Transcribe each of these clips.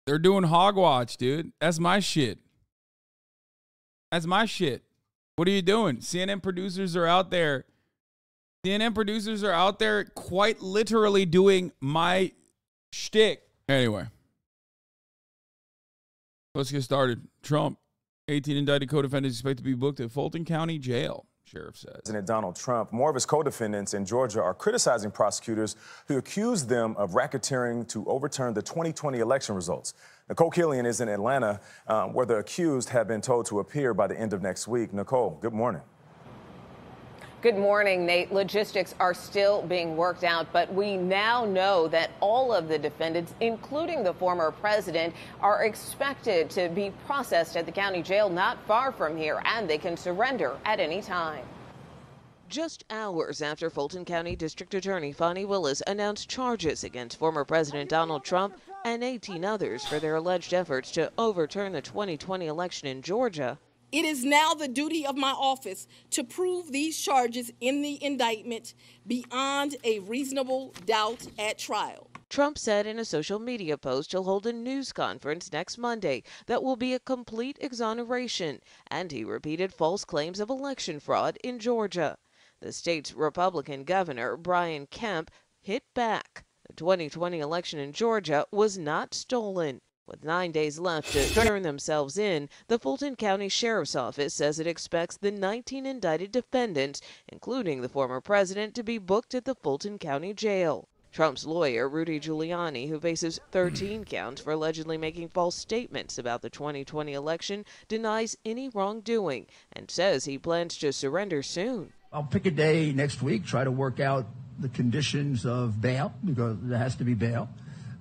They're doing hogwatch, dude. That's my shit. That's my shit. What are you doing? CNN producers are out there. CNN producers are out there quite literally doing my shtick. Anyway, let's get started. Trump, 18 indicted co-defendants expect to be booked at Fulton County Jail, sheriff says. President Donald Trump, more of his co-defendants in Georgia are criticizing prosecutors who accuse them of racketeering to overturn the 2020 election results. Nicole Killian is in Atlanta, where the accused have been told to appear by the end of next week. Nicole, good morning. Good morning, Nate. Logistics are still being worked out, but we now know that all of the defendants, including the former president, are expected to be processed at the county jail not far from here, and they can surrender at any time. Just hours after Fulton County District Attorney Fani Willis announced charges against former President Donald Trump and 18 others for their alleged efforts to overturn the 2020 election in Georgia. It is now the duty of my office to prove these charges in the indictment beyond a reasonable doubt at trial. Trump said in a social media post he'll hold a news conference next Monday that will be a complete exoneration, and he repeated false claims of election fraud in Georgia. The state's Republican governor, Brian Kemp, hit back. The 2020 election in Georgia was not stolen. With 9 days left to turn themselves in, the Fulton County Sheriff's Office says it expects the 19 indicted defendants, including the former president, to be booked at the Fulton County Jail. Trump's lawyer, Rudy Giuliani, who faces 13 counts for allegedly making false statements about the 2020 election, denies any wrongdoing and says he plans to surrender soon. I'll pick a day next week, try to work out the conditions of bail, because there has to be bail,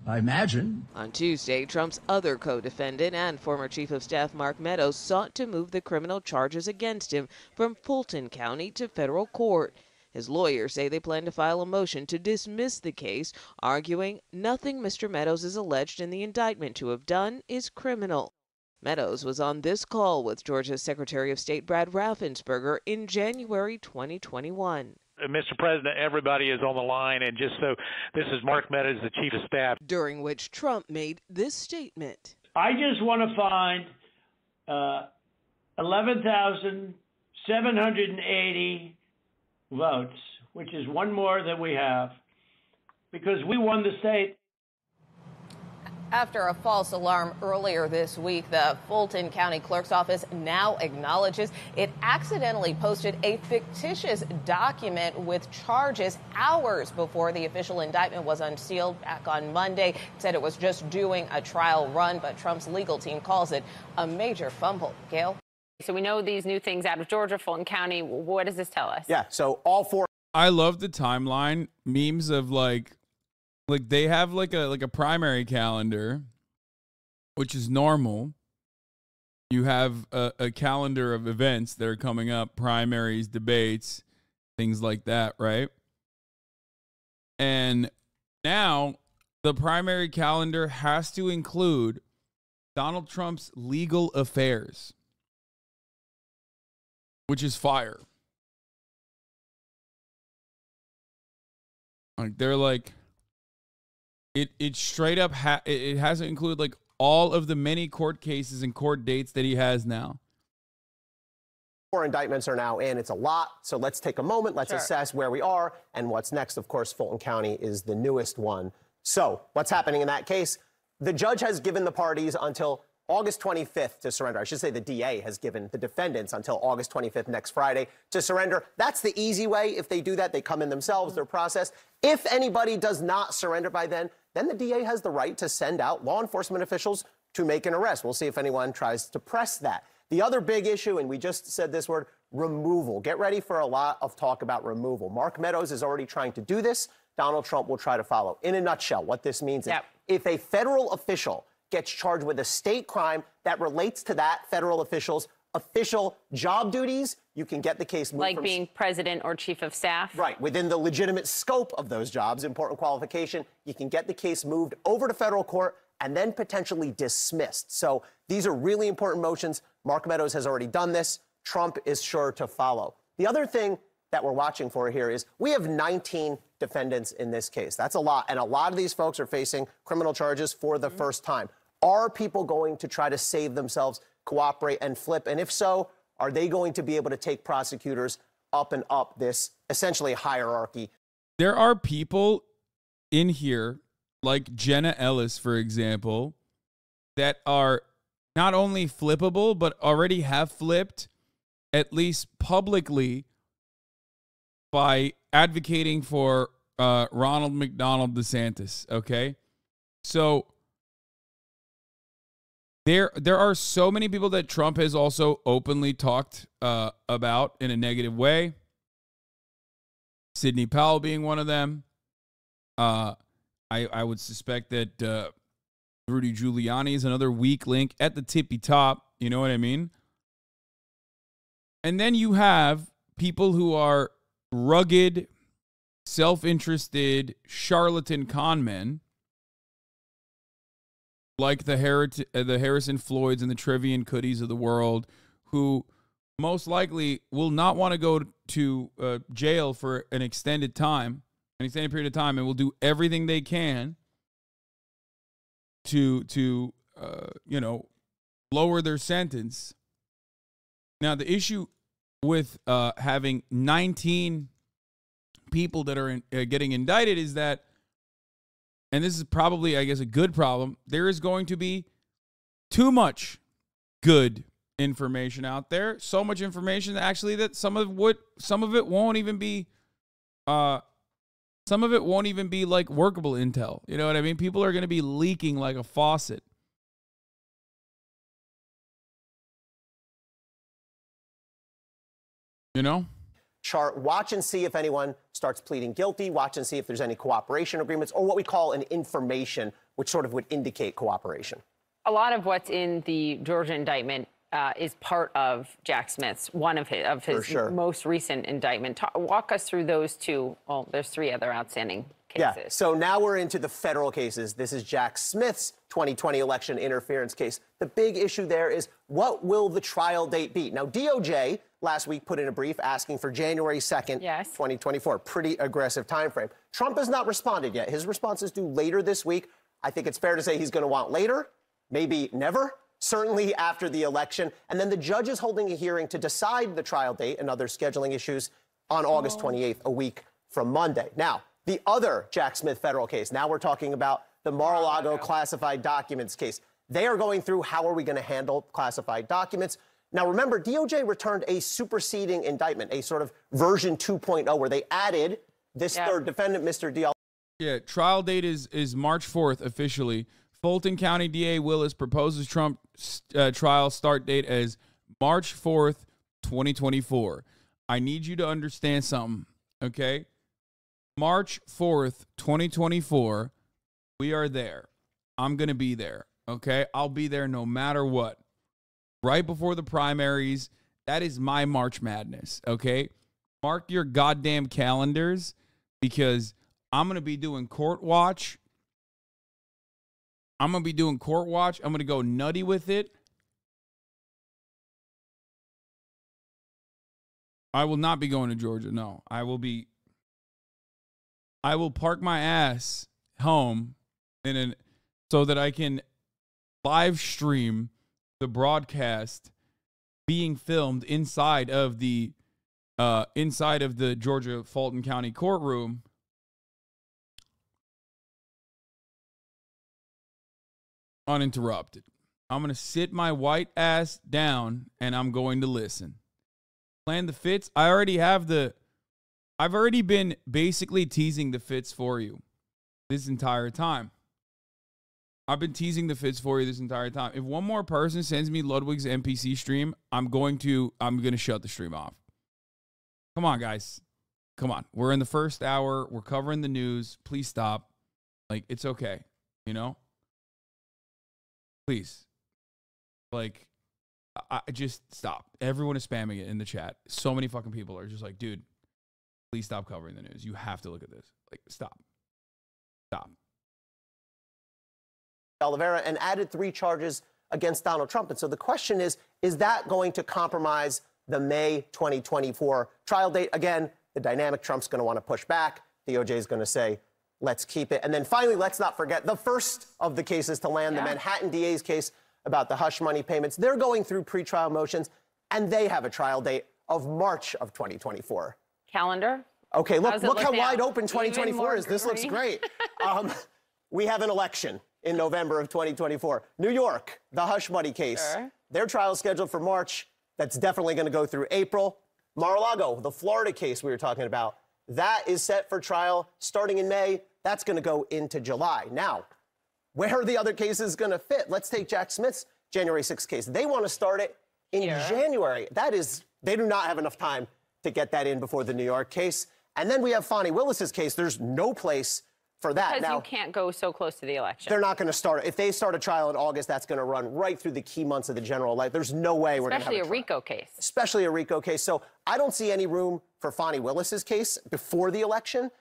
I imagine. On Tuesday, Trump's other co-defendant and former Chief of Staff Mark Meadows sought to move the criminal charges against him from Fulton County to federal court. His lawyers say they plan to file a motion to dismiss the case, arguing nothing Mr. Meadows is alleged in the indictment to have done is criminal. Meadows was on this call with Georgia's Secretary of State Brad Raffensperger in January 2021. Mr. President, everybody is on the line, and just so, this is Mark Meadows, the Chief of Staff. During which Trump made this statement. I just want to find 11,780 votes, which is one more than we have, because we won the state. After a false alarm earlier this week, the Fulton County Clerk's Office now acknowledges it accidentally posted a fictitious document with charges hours before the official indictment was unsealed back on Monday. It said it was just doing a trial run, but Trump's legal team calls it a major fumble. Gail? So we know these new things out of Georgia, Fulton County. What does this tell us? Yeah, so all four. I love the timeline memes of like they have like a primary calendar, which is normal. You have a calendar of events that are coming up, primaries, debates, things like that, right? And now the primary calendar has to include Donald Trump's legal affairs, which is fire. Like they're like, it straight up it has to include like all of the many court cases and court dates that he has now. 4 indictments are now in. It's a lot. So let's take a moment. Let's assess where we are and what's next. Of course, Fulton County is the newest one. So what's happening in that case? The judge has given the parties until August 25th to surrender. I should say the DA has given the defendants until August 25th, next Friday, to surrender. That's the easy way. If they do that, they come in themselves, they're processed. If anybody does not surrender by then the DA has the right to send out law enforcement officials to make an arrest. We'll see if anyone tries to press that. The other big issue, and we just said this word, removal. Get ready for a lot of talk about removal. Mark Meadows is already trying to do this. Donald Trump will try to follow. In a nutshell, what this means is if a federal official gets charged with a state crime that relates to that federal official's official job duties, you can get the case moved. Like being president or chief of staff? Right. Within the legitimate scope of those jobs, important qualification, you can get the case moved over to federal court and then potentially dismissed. So these are really important motions. Mark Meadows has already done this. Trump is sure to follow. The other thing that we're watching for here is we have 19 defendants in this case. That's a lot. And a lot of these folks are facing criminal charges for the first time. Are people going to try to save themselves, cooperate, and flip? And if so, are they going to be able to take prosecutors up and up this essentially hierarchy? There are people in here, like Jenna Ellis, for example, that are not only flippable, but already have flipped, at least publicly, by advocating for Ronald McDonald DeSantis, okay? So there are so many people that Trump has also openly talked about in a negative way. Sidney Powell being one of them. I would suspect that Rudy Giuliani is another weak link at the tippy top. You know what I mean? And then you have people who are rugged, self-interested, charlatan con men, like the Harrison Floyds and the Trevian Cooties of the world, who most likely will not want to go to jail for an extended period of time, and will do everything they can to lower their sentence. Now, the issue with having 19 people that are getting indicted is that, and this is probably, I guess, a good problem, there is going to be too much good information out there. So much information, actually, that some of it won't even be like workable intel. You know what I mean? People are going to be leaking like a faucet. You know? Chart, watch and see if anyone starts pleading guilty, watch and see if there's any cooperation agreements, or what we call an information, which sort of would indicate cooperation. A lot of what's in the Georgia indictment is part of Jack Smith's, one of his most recent indictment. Walk us through those two. Well, there's three other outstanding cases. Yeah, so now we're into the federal cases. This is Jack Smith's 2020 election interference case. The big issue there is, what will the trial date be? Now, DOJ last week put in a brief asking for January 2nd, 2024. Pretty aggressive time frame. Trump has not responded yet. His response is due later this week. I think it's fair to say he's going to want later, maybe never, certainly after the election. And then the judge is holding a hearing to decide the trial date and other scheduling issues on August 28th, a week from Monday. Now, the other Jack Smith federal case, now we're talking about the Mar-a-Lago classified documents case. They are going through, how are we going to handle classified documents? Now, remember, DOJ returned a superseding indictment, a sort of version 2.0, where they added this third defendant, Mr. Diallo. Yeah, trial date is March 4th officially. Fulton County DA Willis proposes Trump trial start date as March 4th, 2024. I need you to understand something, okay? March 4th, 2024, we are there. I'm going to be there, okay? I'll be there no matter what. Right before the primaries, that is my March Madness, okay? Mark your goddamn calendars, because I'm going to be doing court watch. I'm going to go nutty with it. I will not be going to Georgia, no. I will park my ass home so that I can live stream the broadcast being filmed inside of the Georgia Fulton County courtroom. Uninterrupted. I'm going to sit my white ass down and I'm going to listen. Plan the fits. I've already been basically teasing the fits for you this entire time. I've been teasing the fits for you this entire time. If one more person sends me Ludwig's NPC stream, I'm going to shut the stream off. Come on, guys. Come on. We're in the first hour. We're covering the news. Please stop. Like, it's okay. You know? Please. Like, I just stop. Everyone is spamming it in the chat. So many fucking people are just like, dude, please stop covering the news. You have to look at this. Like, stop. Stop. Oliveira, and added 3 charges against Donald Trump. And so the question is that going to compromise the May 2024 trial date? Again, the dynamic, Trump's going to want to push back. DOJ is going to say Let's keep it. And then finally, let's not forget the first of the cases to land, the Manhattan DA's case about the hush money payments. They're going through pretrial motions, and they have a trial date of March of 2024. Calendar? Okay, look how wide now? open 2024 is. This looks great. We have an election in November of 2024. New York, the hush money case. Sure. Their trial is scheduled for March. That's definitely going to go through April. Mar-a-Lago, the Florida case we were talking about, that is set for trial starting in May. That's going to go into July. Now, where are the other cases going to fit? Let's take Jack Smith's January 6th case. They want to start it in January. They do not have enough time to get that in before the New York case. And then we have Fani Willis's case. There's no place for that. Because now, you can't go so close to the election. They're not going to start. If they start a trial in August, that's going to run right through the key months of the general election. There's no way we're going to have Especially a RICO case. Especially a RICO case. So I don't see any room for Fani Willis's case before the election.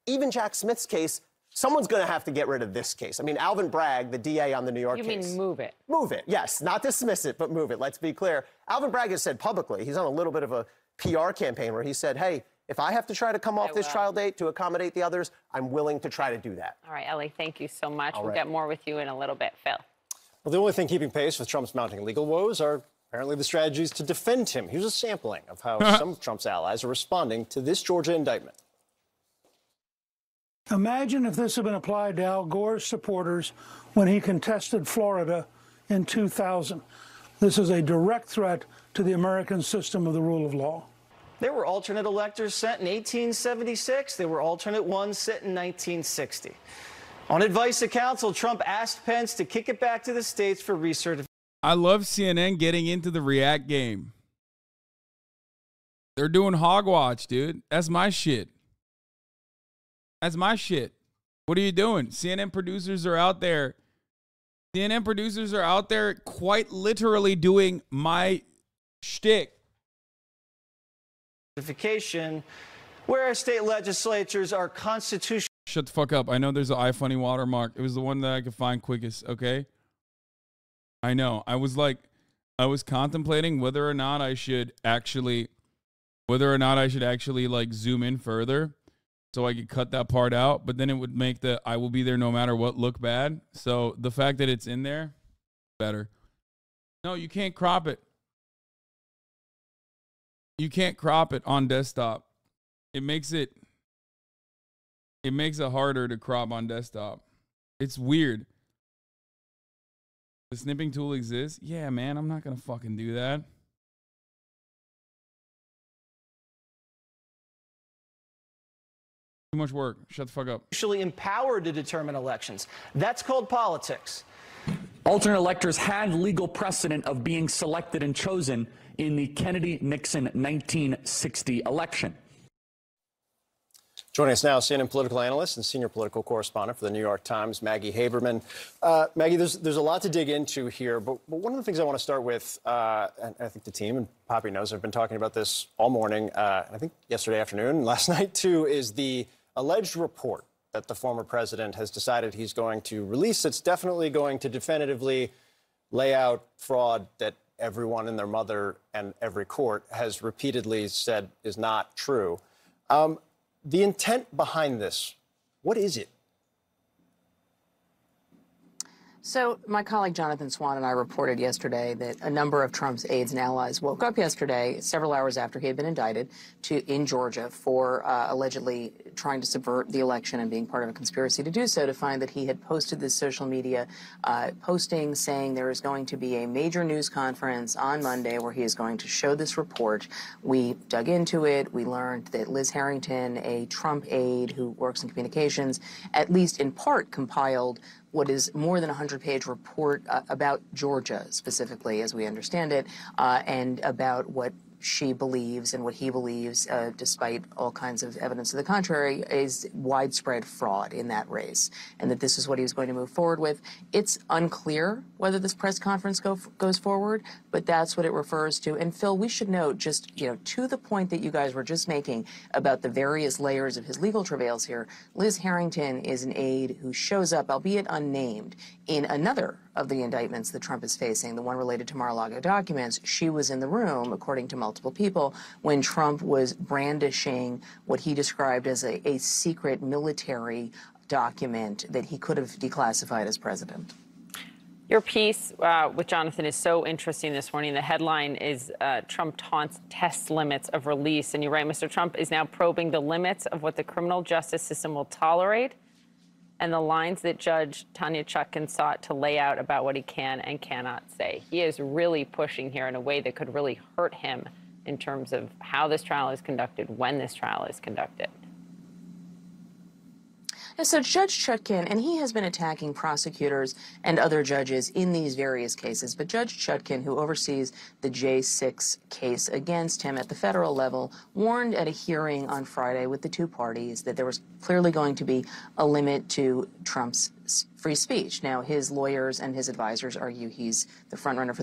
Even Jack Smith's case, someone's going to have to get rid of this case. I mean, Alvin Bragg, the DA on the New York case. You mean move it? Move it, yes. Not dismiss it, but move it. Let's be clear. Alvin Bragg has said publicly, he's on a little bit of a PR campaign where he said, hey, if I have to try to come off this trial date to accommodate the others, I'm willing to try to do that. All right, Ellie, thank you so much. We'll get more with you in a little bit. Phil. Well, the only thing keeping pace with Trump's mounting legal woes are apparently the strategies to defend him. Here's a sampling of how some of Trump's allies are responding to this Georgia indictment. Imagine if this had been applied to Al Gore's supporters when he contested Florida in 2000. This is a direct threat to the American system of the rule of law. There were alternate electors sent in 1876. There were alternate ones sent in 1960. On advice of counsel, Trump asked Pence to kick it back to the states for recertification. I love CNN getting into the React game. They're doing hogwatch, dude. That's my shit. That's my shit. What are you doing? CNN producers are out there. CNN producers are out there quite literally doing my shtick. Where state legislatures are constitutional. Shut the fuck up. I know there's an iFunny watermark. It was the one that I could find quickest, okay? I know. I was contemplating whether or not I should actually like zoom in further so I could cut that part out, but then it would make the I will be there no matter what look bad. So the fact that it's in there, better. No, you can't crop it. You can't crop it on desktop. It makes it harder to crop on desktop. It's weird. The snipping tool exists? Yeah, man, I'm not going to fucking do that. Too much work. Shut the fuck up. Actually empowered to determine elections. That's called politics. Alternate electors had legal precedent of being selected and chosen in the Kennedy-Nixon 1960 election. Joining us now, CNN political analyst and senior political correspondent for the New York Times, Maggie Haberman. Maggie, there's a lot to dig into here, but one of the things I want to start with, and I think the team, and Poppy knows, I've been talking about this all morning, and I think yesterday afternoon and last night too, is the alleged report that the former president has decided he's going to release. It's definitely going to definitively lay out fraud that everyone and their mother and every court has repeatedly said is not true. The intent behind this, what is it? So my colleague Jonathan Swan and I reported yesterday that a number of Trump's aides and allies woke up yesterday, several hours after he had been indicted, in Georgia for allegedly trying to subvert the election and being part of a conspiracy to do so, to find that he had posted this social media posting saying there is going to be a major news conference on Monday where he is going to show this report. We dug into it. We learned that Liz Harrington, a Trump aide who works in communications, at least in part compiled what is more than a 100-page report about Georgia, specifically, as we understand it, and about what she believes and what he believes, despite all kinds of evidence to the contrary, is widespread fraud in that race, and that this is what he was going to move forward with. It's unclear whether this press conference goes forward, but that's what it refers to. And Phil, we should note, just to the point that you guys were just making about the various layers of his legal travails here, Liz Harrington is an aide who shows up, albeit unnamed, in another of the indictments that Trump is facing, the one related to Mar-a-Lago documents. She was in the room, according to multiple people, when Trump was brandishing what he described as a secret military document that he could have declassified as president. Your piece with Jonathan is so interesting this morning. The headline is Trump taunts tests limits of release. And you write, Mr. Trump is now probing the limits of what the criminal justice system will tolerate and the lines that Judge Tanya Chutkan sought to lay out about what he can and cannot say. He is really pushing here in a way that could really hurt him in terms of how this trial is conducted, when this trial is conducted. And so Judge Chutkan, and he has been attacking prosecutors and other judges in these various cases, but Judge Chutkan, who oversees the J6 case against him at the federal level, warned at a hearing on Friday with the two parties that there was clearly going to be a limit to Trump's free speech. Now, his lawyers and his advisors argue he's the frontrunner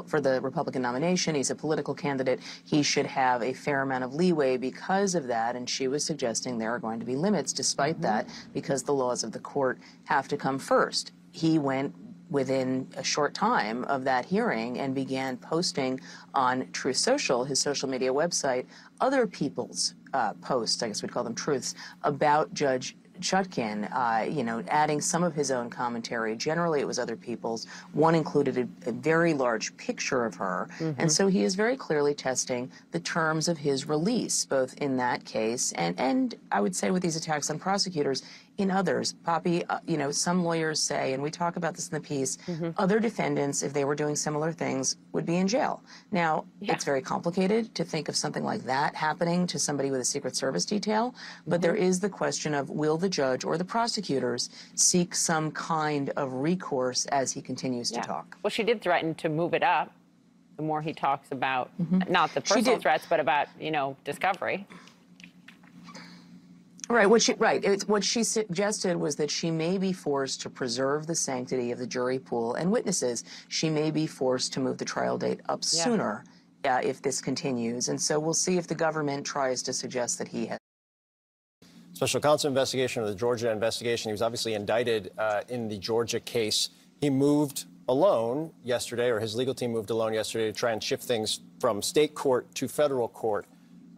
for the Republican nomination. He's a political candidate. He should have a fair amount of leeway because of that. And she was suggesting there are going to be limits despite that, because the laws of the court have to come first. He went within a short time of that hearing and began posting on Truth Social, his social media website, other people's posts, I guess we'd call them truths, about Judge Chutkan, adding some of his own commentary. Generally, it was other people's. One included a very large picture of her. And so he is very clearly testing the terms of his release, both in that case and I would say with these attacks on prosecutors, in others. Poppy, some lawyers say, and we talk about this in the piece, other defendants, if they were doing similar things, would be in jail. Now, it's very complicated to think of something like that happening to somebody with a Secret Service detail, but there is the question of, will the judge or the prosecutors seek some kind of recourse as he continues to talk? Well, she did threaten to move it up the more he talks about, not the personal threats, but about, discovery. Right. What she suggested was that she may be forced to preserve the sanctity of the jury pool and witnesses. She may be forced to move the trial date up sooner if this continues. And so we'll see if the government tries to suggest that he has. Special counsel investigation of the Georgia investigation. He was obviously indicted in the Georgia case. He moved alone yesterday, or his legal team moved alone yesterday to try and shift things from state court to federal court.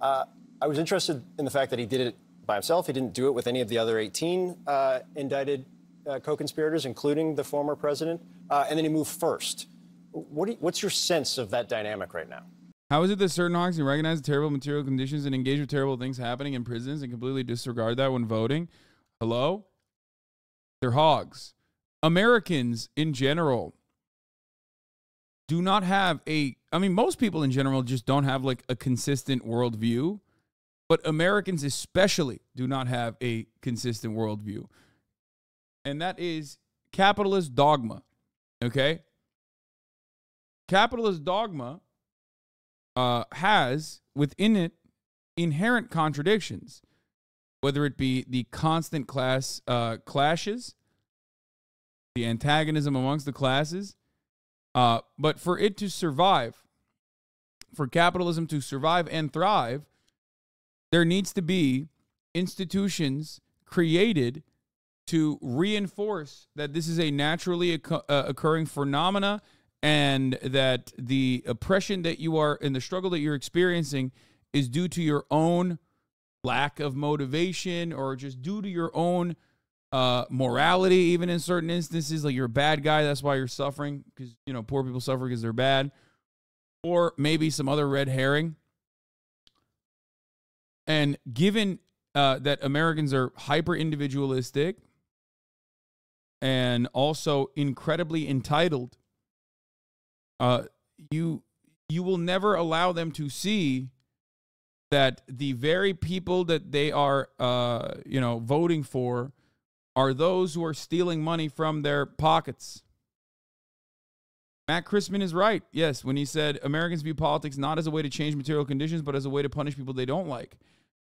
I was interested in the fact that he did it by himself. He didn't do it with any of the other 18 indicted co-conspirators, including the former president, and then he moved first. What's your sense of that dynamic right now? How is it that certain hawks can recognize the terrible material conditions and engage with terrible things happening in prisons and completely disregard that when voting? Hello? They're hogs. Americans in general do not have most people in general just don't have like a consistent worldview. But Americans especially do not have a consistent worldview. And that is capitalist dogma, okay? Capitalist dogma has within it inherent contradictions, whether it be the constant class clashes, the antagonism amongst the classes. But for it to survive, for capitalism to survive and thrive, there needs to be institutions created to reinforce that this is a naturally occurring phenomena and that the oppression that you are and the struggle that you're experiencing is due to your own lack of motivation or just due to your own morality, even in certain instances, like you're a bad guy, that's why you're suffering, because, poor people suffer because they're bad, or maybe some other red herring. And given that Americans are hyper-individualistic and also incredibly entitled, you will never allow them to see that the very people that they are, voting for are those who are stealing money from their pockets. Matt Christman is right, yes, when he said Americans view politics not as a way to change material conditions, but as a way to punish people they don't like.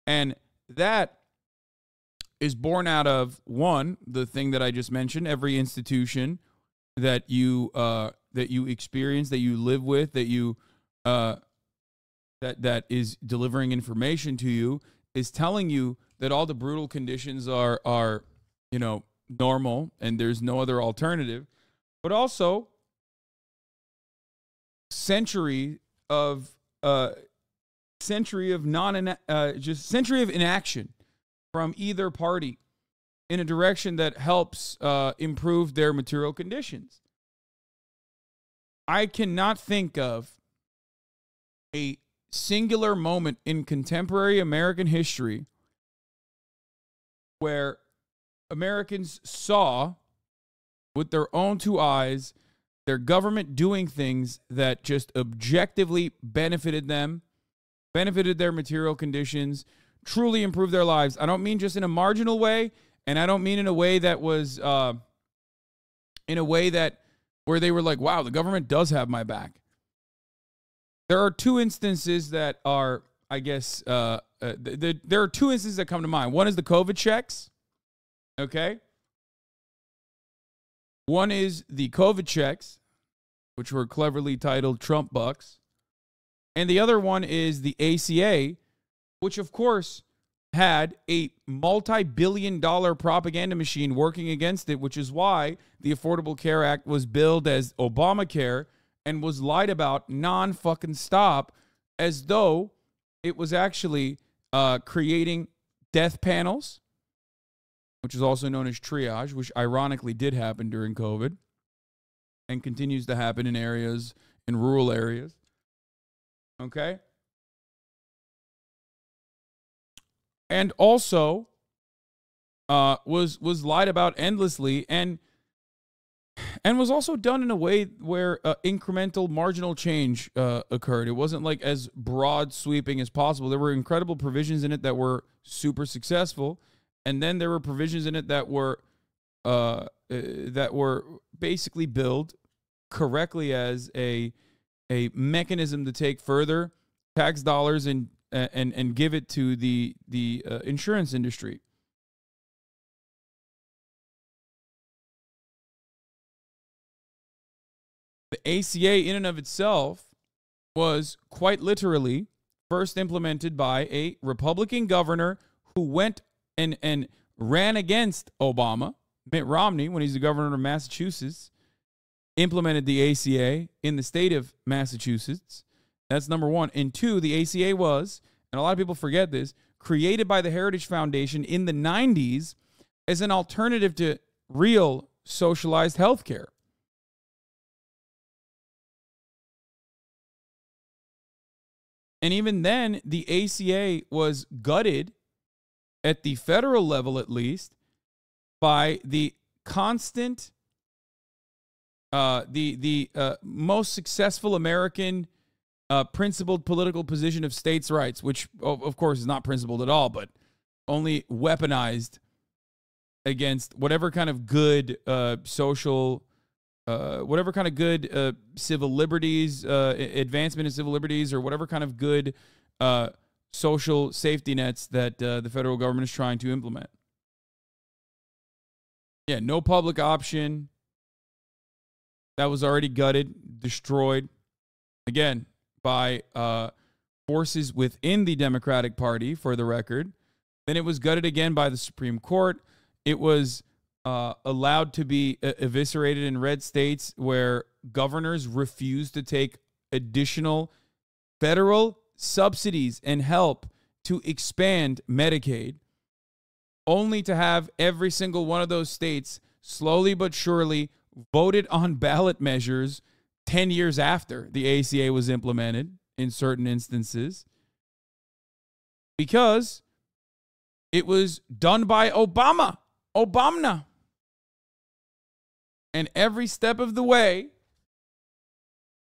And that is born out of, one, the thing that I just mentioned, every institution that you experience, that you live with, that you that is delivering information to you, is telling you that all the brutal conditions are normal and there's no other alternative. But also century of inaction from either party in a direction that helps improve their material conditions. I cannot think of a singular moment in contemporary American history where Americans saw with their own two eyes their government doing things that just objectively benefited them, benefited their material conditions, truly improved their lives. I don't mean just in a marginal way, and I don't mean in a way that was where they were like, wow, the government does have my back. There are two instances that are, I guess, there are two instances that come to mind. One is the COVID checks, okay? One is the COVID checks, which were cleverly titled Trump Bucks. And the other one is the ACA, which, of course, had a multi-billion-dollar propaganda machine working against it, which is why the Affordable Care Act was billed as Obamacare and was lied about non-fucking stop, as though it was actually creating death panels, which is also known as triage, which ironically did happen during COVID and continues to happen in areas, in rural areas. Okay? And also was lied about endlessly and was also done in a way where incremental marginal change occurred. It wasn't like as broad sweeping as possible. There were incredible provisions in it that were super successful, and then there were provisions in it that were basically billed correctly as a mechanism to take further tax dollars and give it to the insurance industry. The ACA in and of itself was quite literally first implemented by a Republican governor who went and ran against Obama. Mitt Romney, when he's the governor of Massachusetts, implemented the ACA in the state of Massachusetts. That's number one. And two, the ACA was, and a lot of people forget this, created by the Heritage Foundation in the 90s as an alternative to real socialized health care. And even then, the ACA was gutted at the federal level, at least, by the constant, most successful American principled political position of states' rights, which, of course, is not principled at all, but only weaponized against whatever kind of good social, whatever kind of good civil liberties, advancement in civil liberties, or whatever kind of good social safety nets that the federal government is trying to implement. Yeah, no public option. That was already gutted, destroyed, again, by forces within the Democratic Party, for the record. Then it was gutted again by the Supreme Court. It was allowed to be eviscerated in red states where governors refused to take additional federal subsidies and help to expand Medicaid, only to have every single one of those states slowly but surely voted on ballot measures 10 years after the ACA was implemented in certain instances, because it was done by Obama. And every step of the way,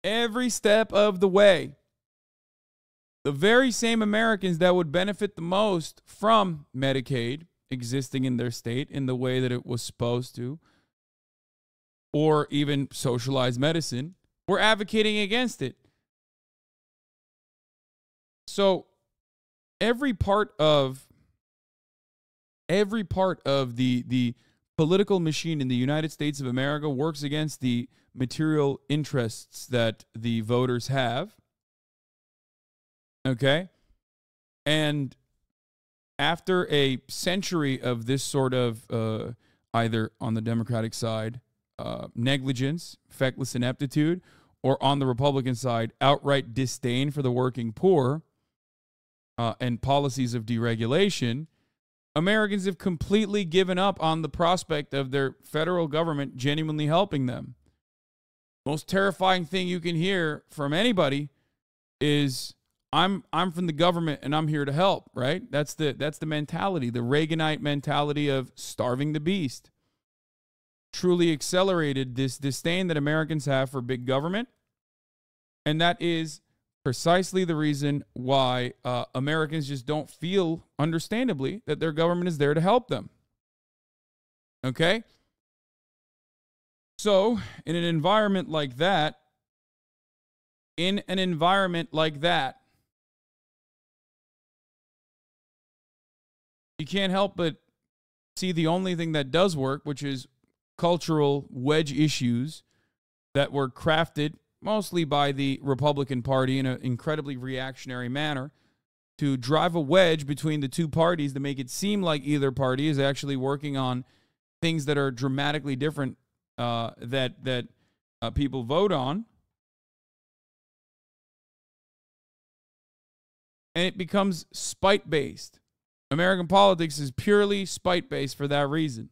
the very same Americans that would benefit the most from Medicaid existing in their state in the way that it was supposed to, or even socialized medicine, were advocating against it. So every part of the political machine in the United States of America works against the material interests that the voters have. Okay? And after a century of this sort of, either on the Democratic side, negligence, feckless ineptitude, or on the Republican side, outright disdain for the working poor, and policies of deregulation, Americans have completely given up on the prospect of their federal government genuinely helping them. Most terrifying thing you can hear from anybody is, I'm from the government and I'm here to help, right? That's the mentality, the Reaganite mentality of starving the beast. Truly accelerated this disdain that Americans have for big government. And that is precisely the reason why Americans just don't feel, understandably, that their government is there to help them. Okay? So, in an environment like that, you can't help but see the only thing that does work, which is cultural wedge issues that were crafted mostly by the Republican Party in an incredibly reactionary manner to drive a wedge between the two parties to make it seem like either party is actually working on things that are dramatically different that people vote on. And it becomes spite-based. American politics is purely spite-based for that reason.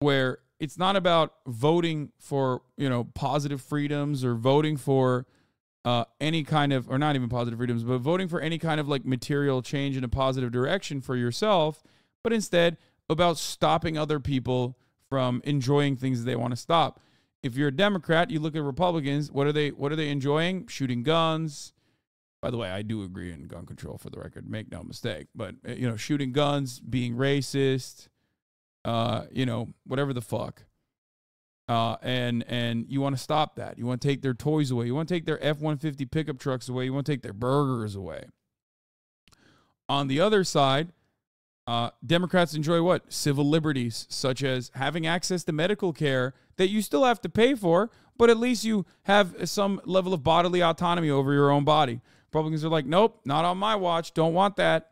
Where it's not about voting for, positive freedoms or voting for any kind of, or not even positive freedoms, but voting for any kind of like material change in a positive direction for yourself, but instead about stopping other people from enjoying things that they want to stop. If you're a Democrat, you look at Republicans, what are they enjoying? Shooting guns. By the way, I do agree in gun control, for the record, make no mistake, but shooting guns, being racist, whatever the fuck. And you want to stop that. You want to take their toys away. You want to take their F-150 pickup trucks away. You want to take their burgers away. On the other side, Democrats enjoy what? Civil liberties, such as having access to medical care that you still have to pay for, but at least you have some level of bodily autonomy over your own body. Republicans are like, nope, not on my watch. Don't want that.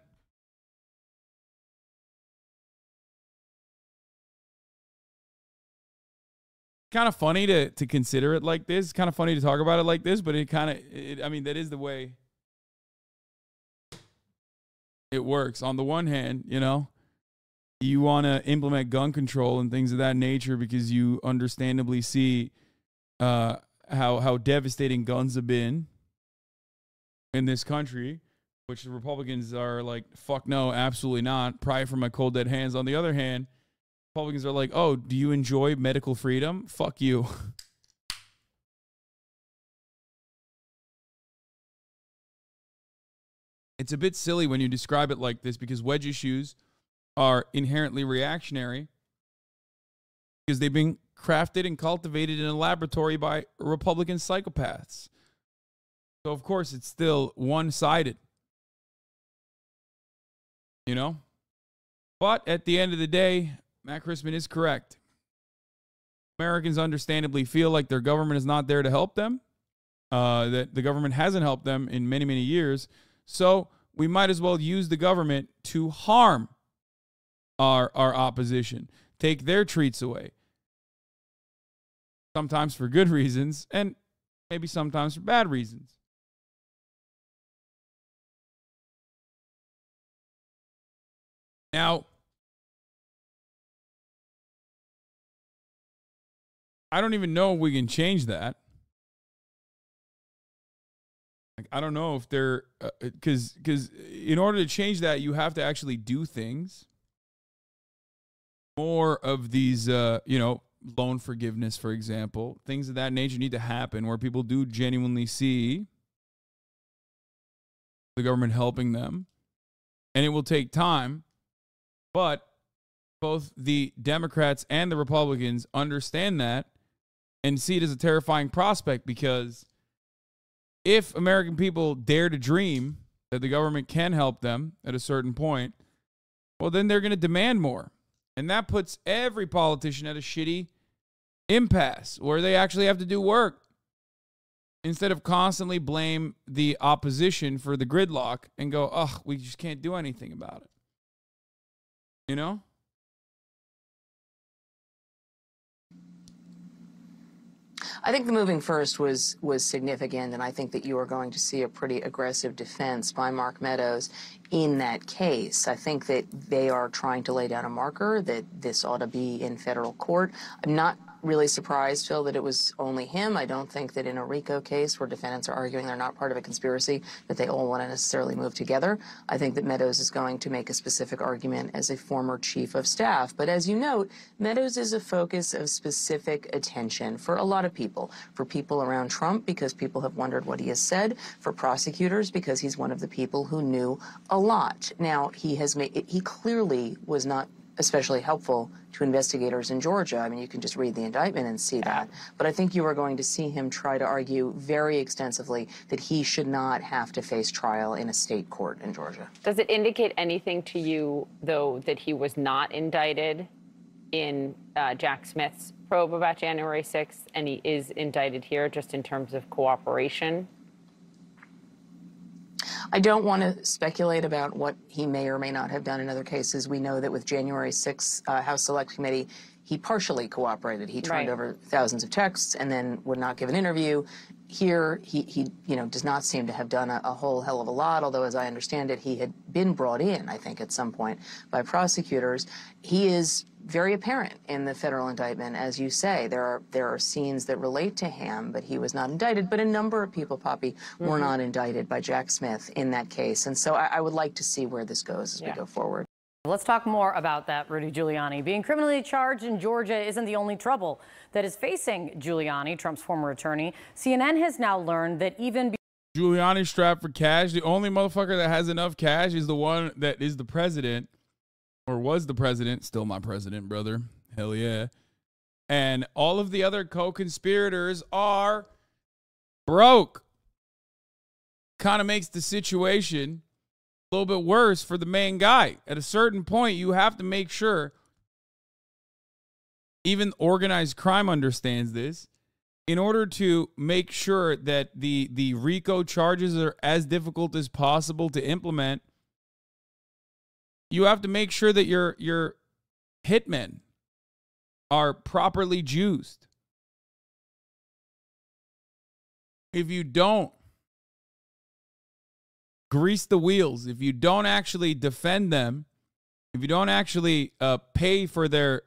Kind of funny to consider it like this. It's kind of funny to talk about it like this, but that is the way it works. On the one hand, you want to implement gun control and things of that nature because you understandably see how devastating guns have been in this country, which the Republicans are like, fuck no, absolutely not. Pry it from my cold dead hands. On the other hand, Republicans are like, oh, do you enjoy medical freedom? Fuck you. It's a bit silly when you describe it like this because wedge issues are inherently reactionary because they've been crafted and cultivated in a laboratory by Republican psychopaths. So, of course, it's still one-sided. But at the end of the day, Matt Christman is correct. Americans understandably feel like their government is not there to help them, that the government hasn't helped them in many, many years. So we might as well use the government to harm our opposition, take their treats away. Sometimes for good reasons, and maybe sometimes for bad reasons. Now, I don't even know if we can change that. Like, I don't know if they're, because in order to change that, you have to actually do things. More of these, loan forgiveness, for example, things of that nature need to happen where people do genuinely see the government helping them. And it will take time, but both the Democrats and the Republicans understand that and see it as a terrifying prospect because if American people dare to dream that the government can help them at a certain point, well, then they're going to demand more. And that puts every politician at a shitty impasse where they actually have to do work instead of constantly blame the opposition for the gridlock and go, ugh, we just can't do anything about it. I think the moving first was significant, and I think that you are going to see a pretty aggressive defense by Mark Meadows in that case. I think that they are trying to lay down a marker that this ought to be in federal court. I'm not really surprised, Phil, that it was only him. I don't think that in a RICO case where defendants are arguing they're not part of a conspiracy, that they all want to necessarily move together. I think that Meadows is going to make a specific argument as a former chief of staff. But as you note, Meadows is a focus of specific attention for a lot of people. For people around Trump, because people have wondered what he has said. For prosecutors, because he's one of the people who knew a lot. Now, he clearly was not especially helpful to investigators in Georgia. I mean, you can just read the indictment and see that. But I think you are going to see him try to argue very extensively that he should not have to face trial in a state court in Georgia. Does it indicate anything to you, though, that he was not indicted in Jack Smith's probe about January 6th, and he is indicted here just in terms of cooperation? I don't want to speculate about what he may or may not have done in other cases. We know that with January 6th House Select Committee, he partially cooperated. He turned over thousands of texts and then would not give an interview. Here, he does not seem to have done a whole hell of a lot, although, as I understand it, he had been brought in, I think, at some point by prosecutors. He is very apparent in the federal indictment, as you say. There are scenes that relate to him, but he was not indicted. But a number of people, Poppy, were not indicted by Jack Smith in that case. And so I would like to see where this goes as we go forward. Let's talk more about that, Rudy Giuliani. Being criminally charged in Georgia isn't the only trouble that is facing Giuliani, Trump's former attorney. CNN has now learned that even Giuliani strapped for cash. The only motherfucker that has enough cash is the one that is the president, or was the president. Still my president, brother. Hell yeah. And all of the other co-conspirators are broke. Kind of makes the situation a little bit worse for the main guy. At a certain point, you have to make sure, even organized crime understands this, in order to make sure that the RICO charges are as difficult as possible to implement, you have to make sure that your hitmen are properly juiced. If you don't grease the wheels, if you don't actually defend them, if you don't actually pay for their,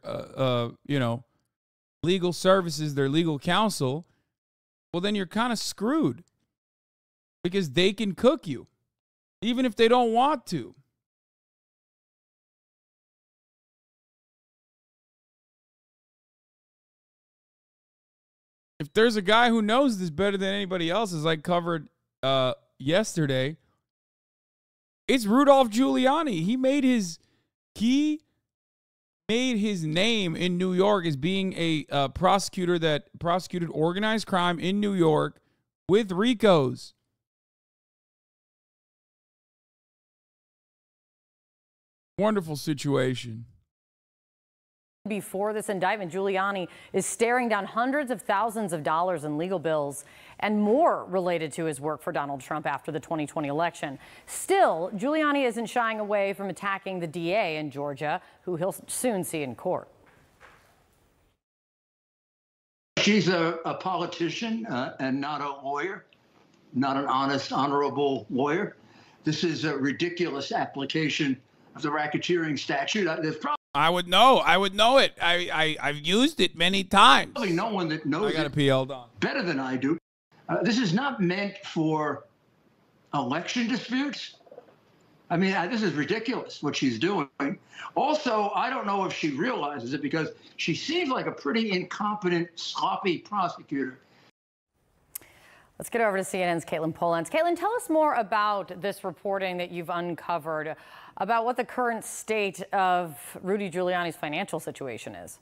legal services, their legal counsel, well, then you're kind of screwed because they can cook you, even if they don't want to. If there's a guy who knows this better than anybody else, as I covered yesterday, it's Rudolph Giuliani. He made his name in New York as being a prosecutor that prosecuted organized crime in New York with RICOs. Wonderful situation. Before this indictment, Giuliani is staring down hundreds of thousands of dollars in legal bills and more related to his work for Donald Trump after the 2020 election. Still, Giuliani isn't shying away from attacking the DA in Georgia, who he'll soon see in court. She's a politician and not a lawyer, not an honest, honorable lawyer. This is a ridiculous application of the racketeering statute. I would know it. I've used it many times. Probably no one that knows I gotta pee, hold on. Better than I do. This is not meant for election disputes. I mean, this is ridiculous what she's doing. Also, I don't know if she realizes it because she seems like a pretty incompetent, sloppy prosecutor. Let's get over to CNN's Caitlin Polans. Caitlin, tell us more about this reporting that you've uncovered about what the current state of Rudy Giuliani's financial situation is.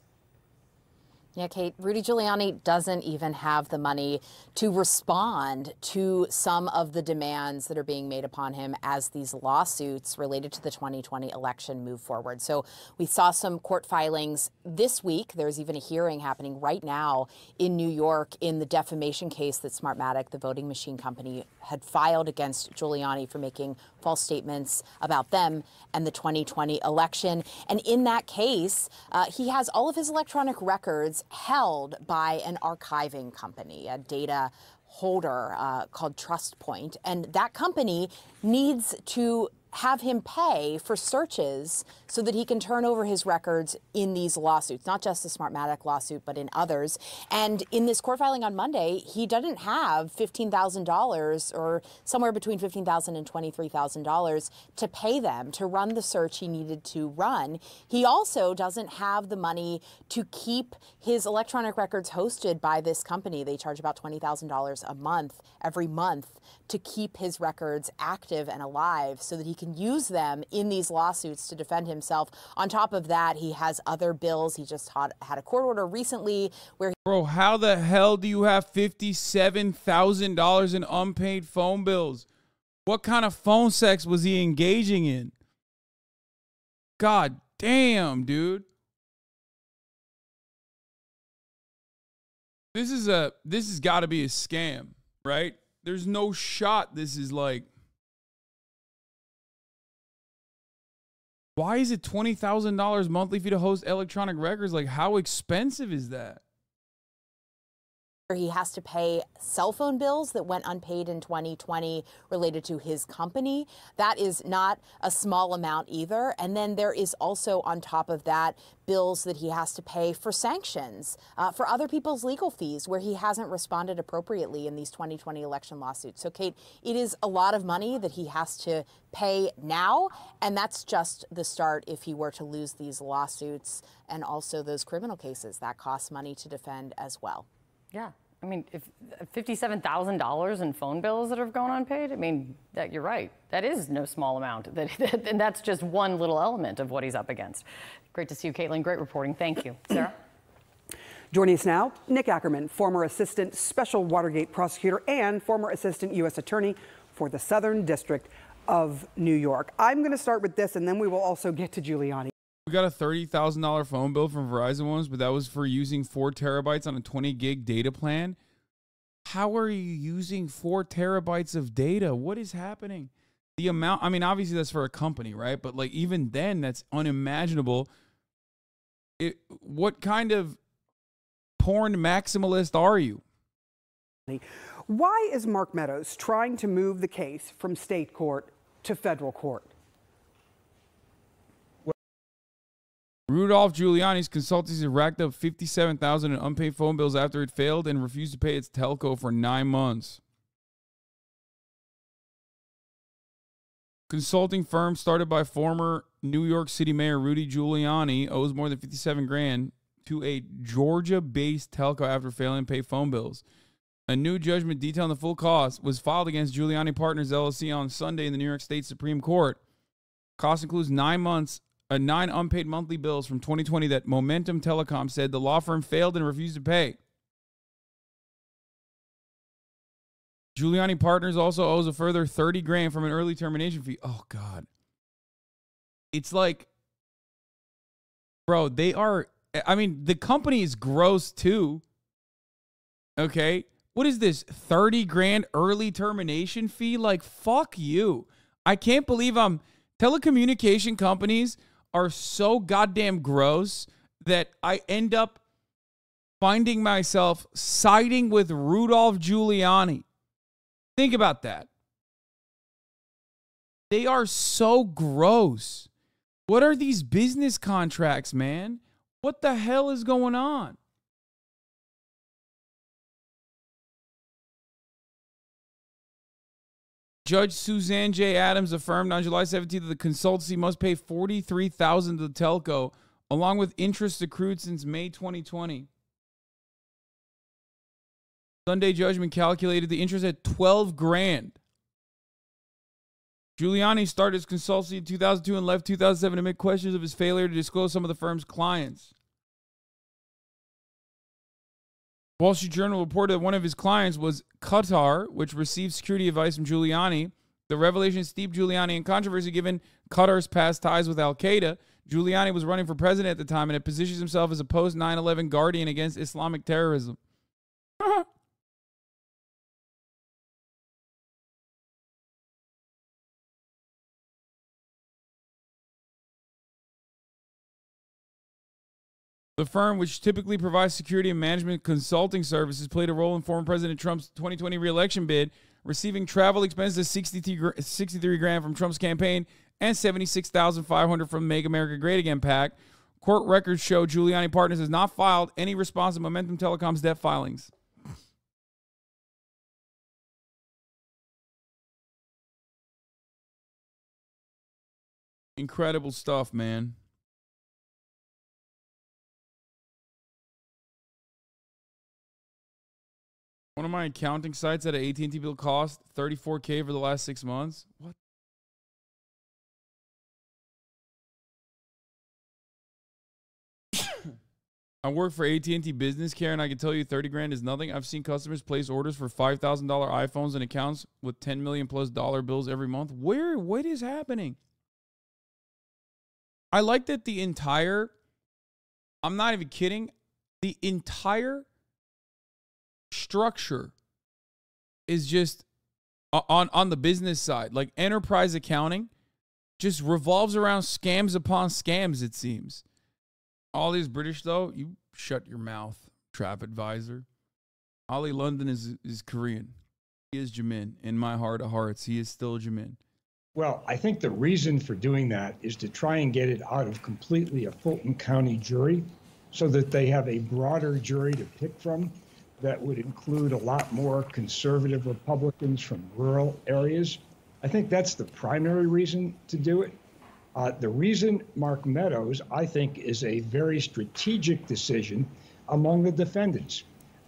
Yeah, Kate, Rudy Giuliani doesn't even have the money to respond to some of the demands that are being made upon him as these lawsuits related to the 2020 election move forward. So we saw some court filings this week. There's even a hearing happening right now in New York in the defamation case that Smartmatic, the voting machine company, had filed against Giuliani for making false statements about them and the 2020 election. And in that case, he has all of his electronic records held by an archiving company, a data holder called TrustPoint. And that company needs to have him pay for searches so that he can turn over his records in these lawsuits, not just the Smartmatic lawsuit, but in others. And in this court filing on Monday, he doesn't have $15,000 or somewhere between $15,000 and $23,000 to pay them to run the search he needed to run. He also doesn't have the money to keep his electronic records hosted by this company. They charge about $20,000 a month, every month, to keep his records active and alive so that he can use them in these lawsuits to defend himself. On top of that, he has other bills. He just had a court order recently where... Bro, how the hell do you have $57,000 in unpaid phone bills? What kind of phone sex was he engaging in? God damn, dude. This has got to be a scam, right? There's no shot this is like... Why is it $20,000 monthly fee to host electronic records? Like, how expensive is that? He has to pay cell phone bills that went unpaid in 2020 related to his company. That is not a small amount either. And then there is also, on top of that, bills that he has to pay for sanctions, for other people's legal fees where he hasn't responded appropriately in these 2020 election lawsuits. So, Kate, it is a lot of money that he has to pay now, and that's just the start if he were to lose these lawsuits and also those criminal cases. That costs money to defend as well. Yeah. I mean, if $57,000 in phone bills that have gone unpaid, I mean, you're right. That is no small amount. And that's just one little element of what he's up against. Great to see you, Caitlin. Great reporting. Thank you. Sarah? Joining us now, Nick Ackerman, former assistant special Watergate prosecutor and former assistant U.S. attorney for the Southern District of New York. I'm going to start with this, and then we will also get to Giuliani. We got a $30,000 phone bill from Verizon once, but that was for using 4 terabytes on a 20 gig data plan. How are you using 4 terabytes of data? What is happening? The amount, I mean, obviously that's for a company, right? But like even then, that's unimaginable. What kind of porn maximalist are you? Why is Mark Meadows trying to move the case from state court to federal court? Rudolph Giuliani's consultancy racked up $57,000 in unpaid phone bills after it failed and refused to pay its telco for 9 months. Consulting firm started by former New York City Mayor Rudy Giuliani owes more than $57,000 to a Georgia-based telco after failing to pay phone bills. A new judgment detailing the full cost was filed against Giuliani Partners LLC on Sunday in the New York State Supreme Court. Cost includes 9 unpaid monthly bills from 2020 that Momentum Telecom said the law firm failed and refused to pay. Giuliani Partners also owes a further $30,000 from an early termination fee. Oh, God. It's like, bro, they are, I mean, the company is gross too. Okay. What is this? $30,000 early termination fee? Like, fuck you. I can't believe telecommunication companies are so goddamn gross that I end up finding myself siding with Rudolph Giuliani. Think about that. They are so gross. What are these business contracts, man? What the hell is going on? Judge Suzanne J. Adams affirmed on July 17th that the consultancy must pay $43,000 to the telco, along with interest accrued since May 2020. Sunday judgment calculated the interest at $12,000. Giuliani started his consultancy in 2002 and left 2007 amid questions of his failure to disclose some of the firm's clients. Wall Street Journal reported that one of his clients was Qatar, which received security advice from Giuliani. The revelation steeped Giuliani in controversy given Qatar's past ties with al-Qaeda. Giuliani was running for president at the time and had positioned himself as a post-9/11 guardian against Islamic terrorism. The firm, which typically provides security and management consulting services, played a role in former President Trump's 2020 re-election bid, receiving travel expenses of 63 grand from Trump's campaign and $76,500 from Make America Great Again PAC. Court records show Giuliani Partners has not filed any response to Momentum Telecom's debt filings. Incredible stuff, man. One of my accounting sites at an AT&T bill cost $34K for the last 6 months. What? I work for AT&T Business Care, and I can tell you 30 grand is nothing. I've seen customers place orders for $5,000 iPhones and accounts with $10 million plus dollar bills every month. What is happening? I like that the entire, I'm not even kidding, the entire structure is just on the business side. Like enterprise accounting just revolves around scams upon scams, it seems. All these British, though, you shut your mouth, trap advisor. Ollie London is Korean. He is Jamin. In my heart of hearts, he is still Jamin. Well, I think the reason for doing that is to try and get it out of completely a Fulton County jury so that they have a broader jury to pick from that would include a lot more conservative Republicans from rural areas. I think that's the primary reason to do it. The reason Mark Meadows, I think, is a very strategic decision among the defendants.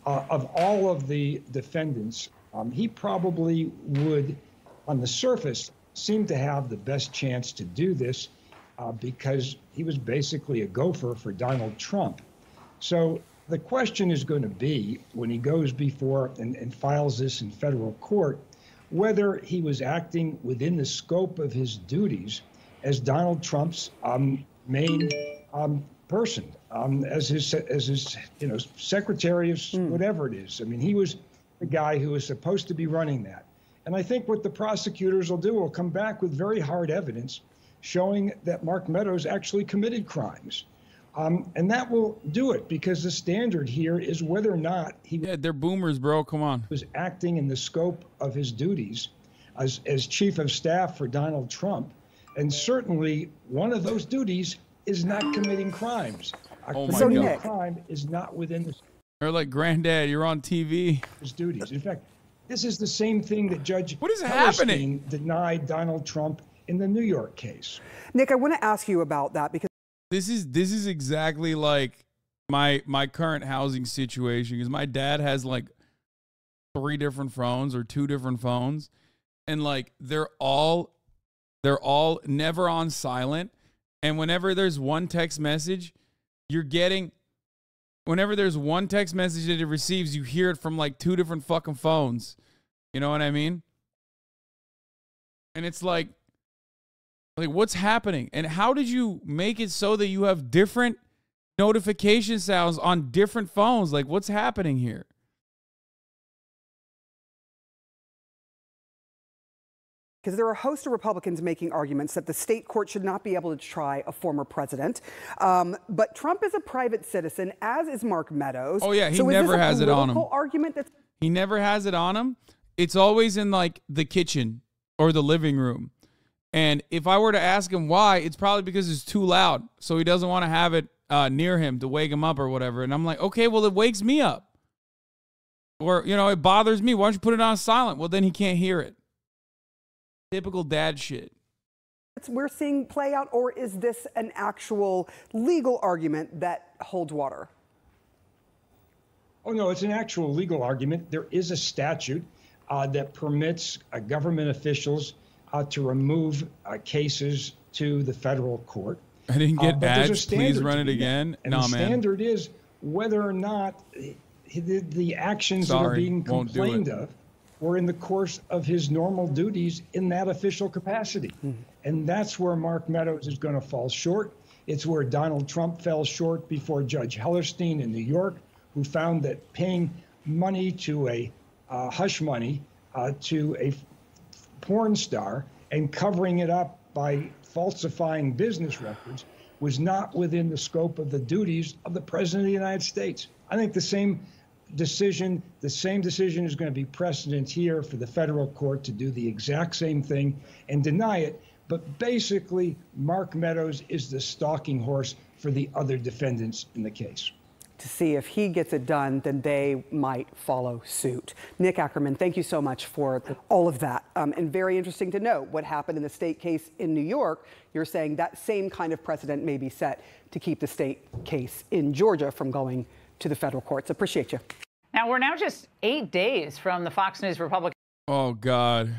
Of all of the defendants, he probably would, on the surface, seem to have the best chance to do this because he was basically a gopher for Donald Trump. So the question is going to be, when he goes before and files this in federal court, whether he was acting within the scope of his duties as Donald Trump's main person, as his secretary of whatever it is. I mean, he was the guy who was supposed to be running that. And I think what the prosecutors will do will come back with very hard evidence showing that Mark Meadows actually committed crimes. And that will do it because the standard here is whether or not he they're boomers, bro. Come on. Was acting in the scope of his duties as chief of staff for Donald Trump. And certainly one of those duties is not committing crimes. Oh my God. Crime is not within the. They're like, Granddad, you're on TV. His duties. In fact, this is the same thing that Judge happening? Denied Donald Trump in the New York case. Nick, I want to ask you about that because this is exactly like my current housing situation because my dad has like 3 different phones or 2 different phones, and like they're all never on silent. And whenever there's one text message, whenever there's one text message that it receives, you hear it from like 2 different fucking phones. You know what I mean? And it's like what's happening? And how did you make it so that you have different notification sounds on different phones? Like, what's happening here? Because there are a host of Republicans making arguments that the state court should not be able to try a former president. But Trump is a private citizen, as is Mark Meadows. Oh, yeah, he never has it on him. Argument that's he never has it on him. It's always in, like, the kitchen or the living room. And if I were to ask him why, it's probably because it's too loud. So he doesn't want to have it near him to wake him up or whatever. And I'm like, okay, well, it wakes me up. Or, it bothers me. Why don't you put it on silent? Well, then he can't hear it. Typical dad shit. We're seeing play out, or is this an actual legal argument that holds water? Oh, no, it's an actual legal argument. There is a statute that permits government officials to remove cases to the federal court. I didn't get ads. Please run it again. And the standard is whether or not the actions that are being complained of were in the course of his normal duties in that official capacity. And that's where Mark Meadows is going to fall short. It's where Donald Trump fell short before Judge Hellerstein in New York, who found that paying money to a hush money to a porn star and covering it up by falsifying business records was not within the scope of the duties of the President of the United States. I think the same decision is going to be precedent here for the federal court to do the exact same thing and deny it. But basically, Mark Meadows is the stalking horse for the other defendants in the case. To see if he gets it done, then they might follow suit. Nick Ackerman, thank you so much for all of that. And very interesting to note what happened in the state case in New York. You're saying that same kind of precedent may be set to keep the state case in Georgia from going to the federal courts. Appreciate you. Now, we're now just 8 days from the Fox News Republican. Oh, God.